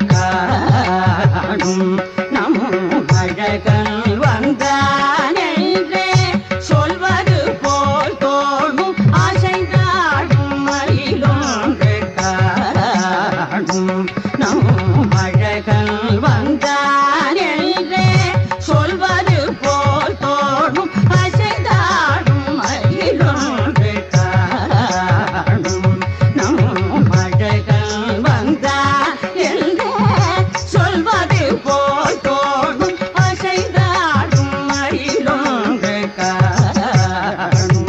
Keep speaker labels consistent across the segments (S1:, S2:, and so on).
S1: காணும் நம் அழகன் வந்தானென்றே சொல்வது போல் தோணும் அசைந்தாடும் மயிலொன்று காணும் நம் அழகன் வந்தானென்றே சொல்வது போல் தோணும் அசைந்தாடும் மயிலொன்று காணும் நம் அழகன் வந்தான் என்றே சொல்வது போல் தோணும் அசைந்தாடும் மயிலொன்று காணும்.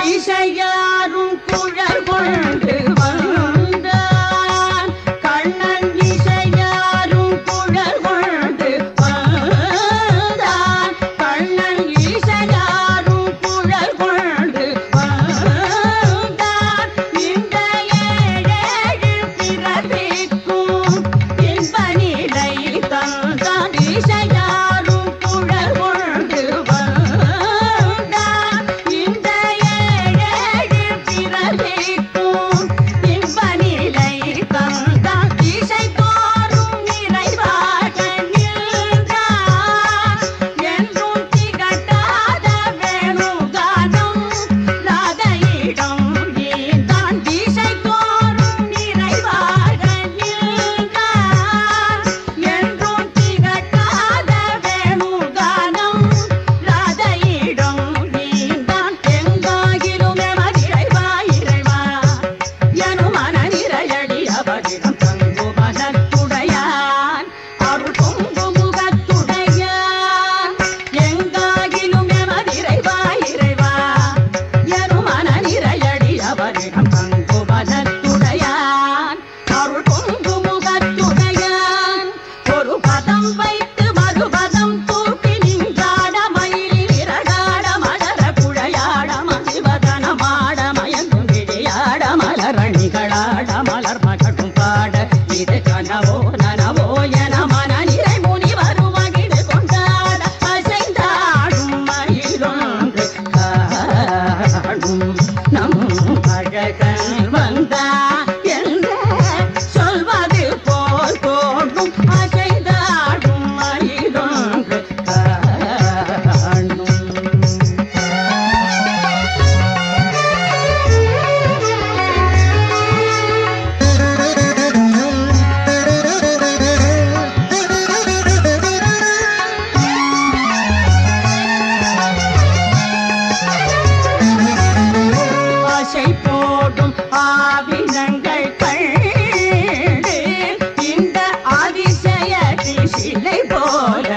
S1: இசையாரும் குழல் கொண்டு வந்தான் கண்ணன் இசையாரும் குழல் கொண்டு வந்தான் கண்ணன் இசையாரும் குழல் கொண்டு வந்தான் இந்த ஏழேழு பிறவிக்கும் இன்ப நிலை தந்தான் இசையாரும் குழல் கொண்டு வந்தான் இந்த ஏழேழு பிறவிக்கும் இன்ப நிலை தந்தான் இசை தோறும் நிறைவாக நின்றான் என்றும் திகட்டாத வேணுகானம் ராதையிடம் ஈந்தான் இசை தோறும் நிறைவாக நின்றான் என்றும் திகட்டாத வேணுகானம் ராதையிடம் ஈந்தான் எங்காகிலும் எமதிரைவா இறைவா எனும் மனநிறையடி அவரிடம் தங்கு மனத்துடையான் அருள் பொங்கு முகத்துடையான் எங்காகிலும் எமதிரைவா இறைவா எனும் மனநிறையடி அவரிடம் தங்கு மனத்துடையான் அருள் பொங்கு முகத்துடையான் ஒரு பதம் வைத்து மறுபதம் தூக்கி நின்றாட மயிலில் இறகாட மலர குழையாட மதிவதனமாட மயங்கும் விழியாட மலரணிகளாட மலர் மகடும் பாட இது கனவோ நனவோ என மனநிறை முனி வருமகிடு கொண்டாட அசைந்தாடும் மயிலொன்று காணும் நம் அழகன் வந்தா என்றே சொல்வது போல் தோணும் அசைந்தாடும் மயிலொன்று காணும். ஆசை போடும் ஆவினங்கள் கண்டு இந்த அதிசய சிலை போல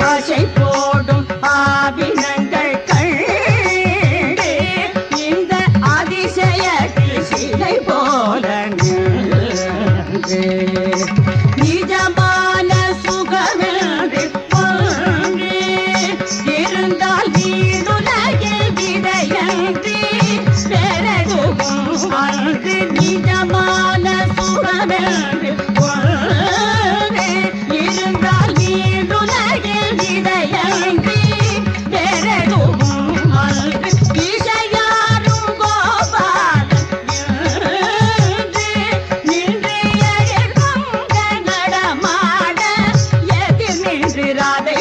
S1: ஆசை போடும் ஆவினங்கள் கண்டு இந்த அதிசய சிலை போல நிஜமான சுகமென்று ஒன்று இருந்தால் வீடுலகில் விதையன்றி பெறதுவும் அன்று நிஜமான சுகமென்று ஒன்று இருந்தால் வீடுலகில் விதையன்றி பெறதுவும் அன்று இசையாரும் கோபாலன் என்று நின்று எழில் பொங்க நடமாட எதிர் நின்று ராதை